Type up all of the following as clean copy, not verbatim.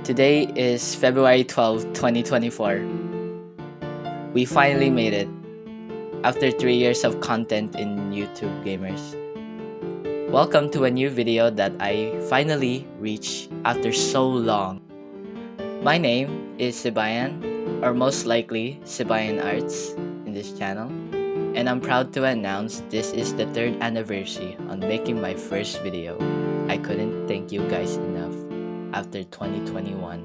Today is February 12, 2024. We finally made it after 3 years of content in YouTube gamers. Welcome to a new video that I finally reached after so long. My name is Sibayan, or most likely sibayanarts in this channel, and I'm proud to announce this is the 3rd anniversary on making my first video. I couldn't thank you guys enough after 2021.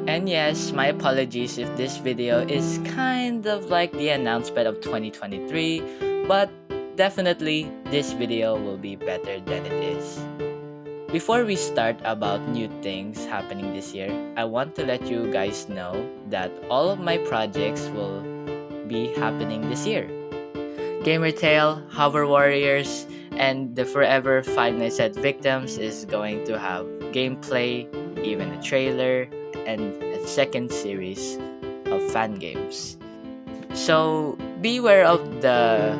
And yes, my apologies if this video is kind of like the announcement of 2023, but definitely this video will be better than it is. Before we start about new things happening this year, I want to let you guys know that all of my projects will be happening this year. Gamertale, Hover Warriors, and the Forever Five Nights at Victims is going to have gameplay, even a trailer, and a second series of fan games. So beware of the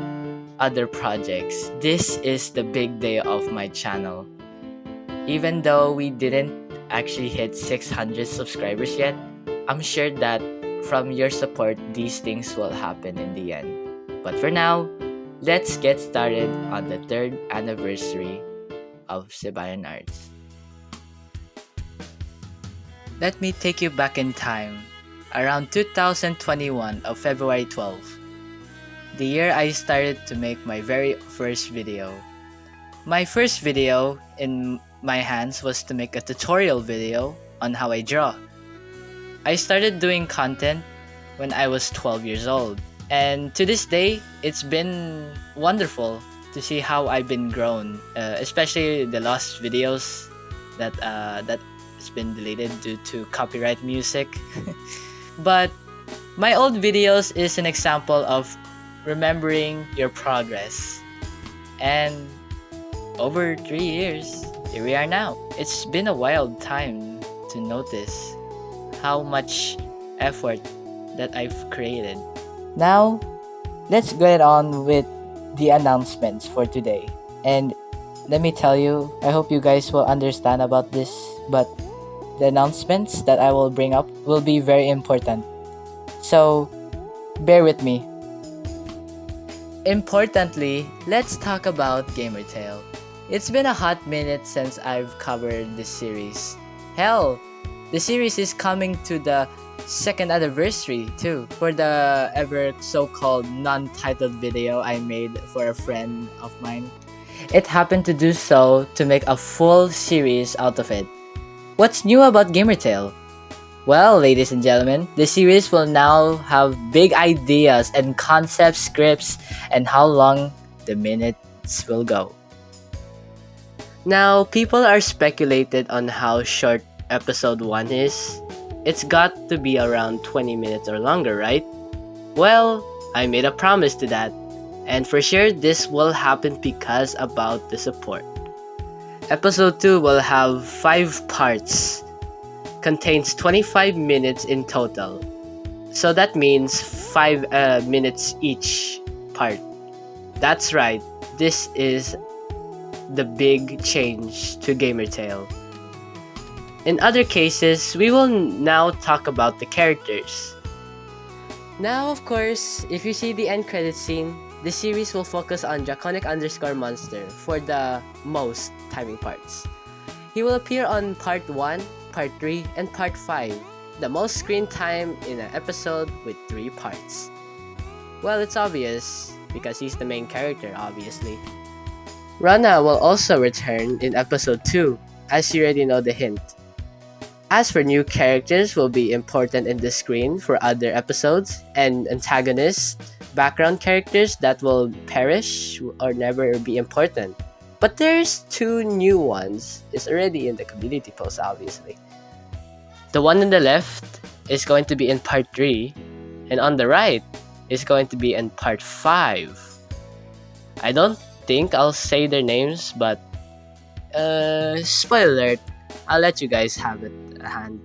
other projects. This is the big day of my channel. Even though we didn't actually hit 600 subscribers yet, I'm sure that from your support, these things will happen in the end. But for now, let's get started on the 3rd anniversary of sibayanarts. Let me take you back in time, around 2021 of February 12, the year I started to make my very first video. My first video in my hands was to make a tutorial video on how I draw. I started doing content when I was 12 years old. And to this day, it's been wonderful to see how I've been grown, especially the lost videos that's been deleted due to copyright music. But my old videos is an example of remembering your progress. And over 3 years, here we are now. It's been a wild time to notice how much effort that I've created. Now, let's get on with the announcements for today. And let me tell you, I hope you guys will understand about this, but the announcements that I will bring up will be very important. So, bear with me. Importantly, let's talk about Gamertale. It's been a hot minute since I've covered this series. Hell, the series is coming to the 2nd anniversary too, for the ever so-called non-titled video I made for a friend of mine. It happened to do so to make a full series out of it. What's new about Gamertale? Well, ladies and gentlemen, the series will now have big ideas and concept scripts and how long the minutes will go. Now, people are speculated on how short episode 1 is. It's got to be around 20 minutes or longer, right? Well, I made a promise to that. And for sure, this will happen because about the support. Episode 2 will have 5 parts. Contains 25 minutes in total. So that means 5 minutes each part. That's right. This is the big change to Gamertale. In other cases, we will now talk about the characters. Now, of course, if you see the end credit scene, the series will focus on Draconic_Monster for the most timing parts. He will appear on Part 1, Part 3, and Part 5, the most screen time in an episode with 3 parts. Well, it's obvious, because he's the main character, obviously. Rana will also return in Episode 2, as you already know the hint. As for new characters will be important in the screen for other episodes, and antagonists, background characters that will perish or never be important. But there's 2 new ones. It's already in the community post, obviously. The one on the left is going to be in Part 3, and on the right is going to be in Part 5. I don't think I'll say their names, but spoiler alert, I'll let you guys have it at hand.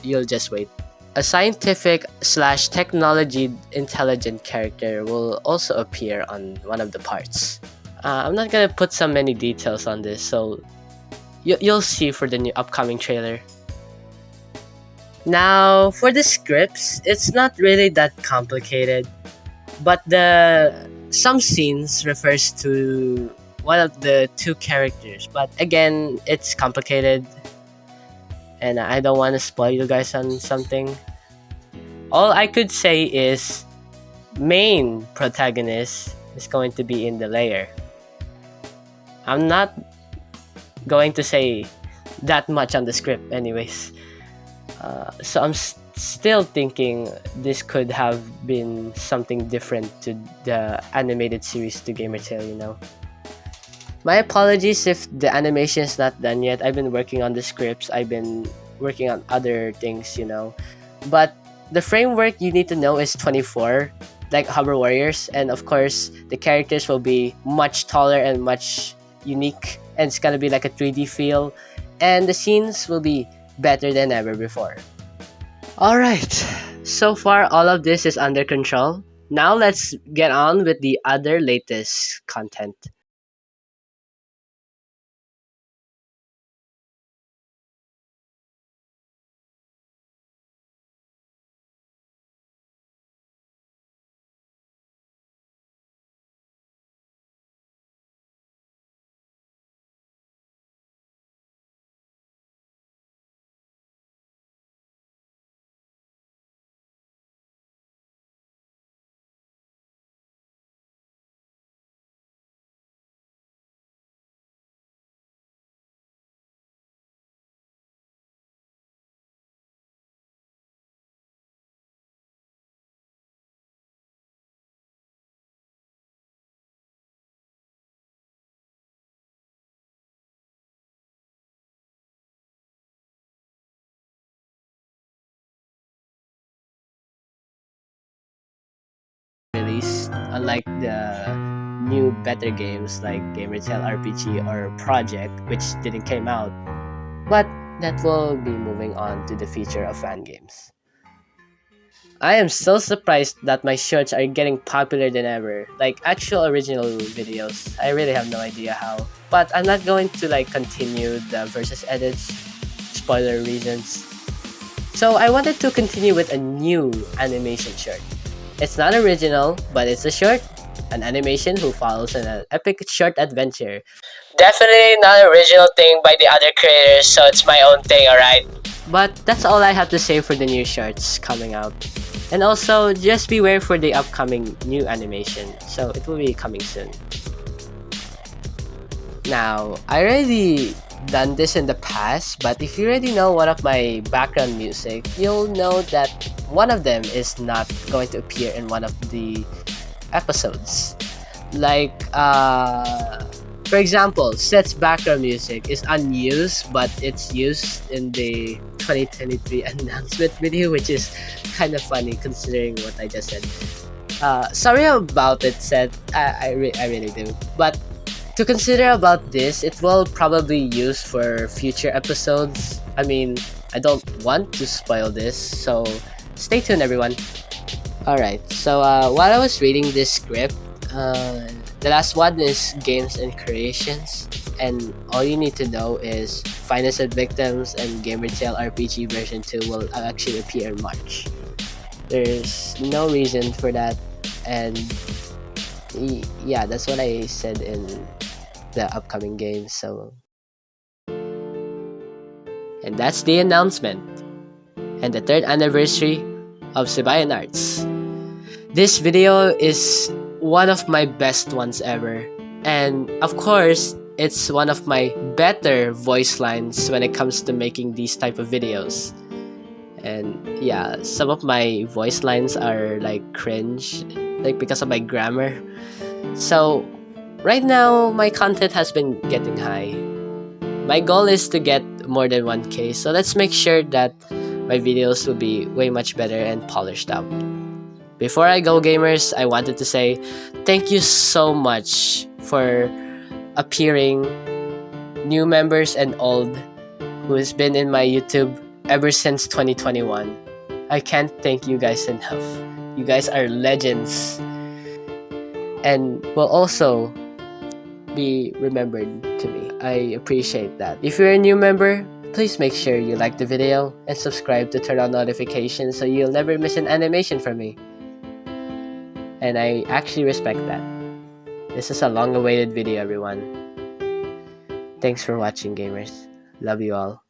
You'll just wait. A scientific/technology intelligent character will also appear on one of the parts. I'm not gonna put so many details on this, so you'll see for the new upcoming trailer. Now, for the scripts, it's not really that complicated, but the some scenes refers to one of the two characters. But again, it's complicated, and I don't want to spoil you guys on something. All I could say is main protagonist is going to be in the layer. I'm not going to say that much on the script, anyways. So I'm still thinking this could have been something different to the animated series to Gamertale, you know. My apologies if the animation is not done yet. I've been working on the scripts. I've been working on other things, you know. But the framework you need to know is 24, like Hover Warriors, and of course the characters will be much taller and much unique, and it's gonna be like a 3D feel, and the scenes will be better than ever before. Alright, so far all of this is under control. Now let's get on with the other latest content. Released, unlike the new better games like Gamertale RPG or Project, which didn't came out. But that will be moving on to the future of fan games. I am so surprised that my shorts are getting popular than ever. Like actual original videos. I really have no idea how. But I'm not going to like continue the versus edits, spoiler reasons. So I wanted to continue with a new animation short. It's not original, but it's a short, an animation who follows an epic short adventure. Definitely not an original thing by the other creators, so it's my own thing, alright? But that's all I have to say for the new shorts coming out. And also, just beware for the upcoming new animation, so it will be coming soon. Now, I already done this in the past, but if you already know one of my background music, you'll know that one of them is not going to appear in one of the episodes. Like, for example, Set's background music is unused, but it's used in the 2023 announcement video, which is kind of funny considering what I just said. Sorry about it, Set. I really do. But to consider about this, it will probably use for future episodes. I mean, I don't want to spoil this, so stay tuned, everyone. Alright, so while I was reading this script, the last one is Games and Creations, and all you need to know is Finest Victims and Gamertale RPG version 2 will actually appear in March. There's no reason for that, and yeah, that's what I said in the upcoming games. So, and that's the announcement and the 3rd anniversary of Sibayanarts. This video is one of my best ones ever, and of course it's one of my better voice lines when it comes to making these type of videos. And yeah, some of my voice lines are like cringe, like because of my grammar. So right now my content has been getting high. My goal is to get more than 1K, so let's make sure that my videos will be way much better and polished out. Before I go, gamers, I wanted to say thank you so much for appearing, new members and old, who has been in my YouTube ever since 2021. I can't thank you guys enough. You guys are legends and will also be remembered to me. I appreciate that. If you're a new member, Please make sure you like the video and subscribe to turn on notifications so you'll never miss an animation from me. And I actually respect that. This is a long-awaited video, everyone. Thanks for watching, gamers. Love you all.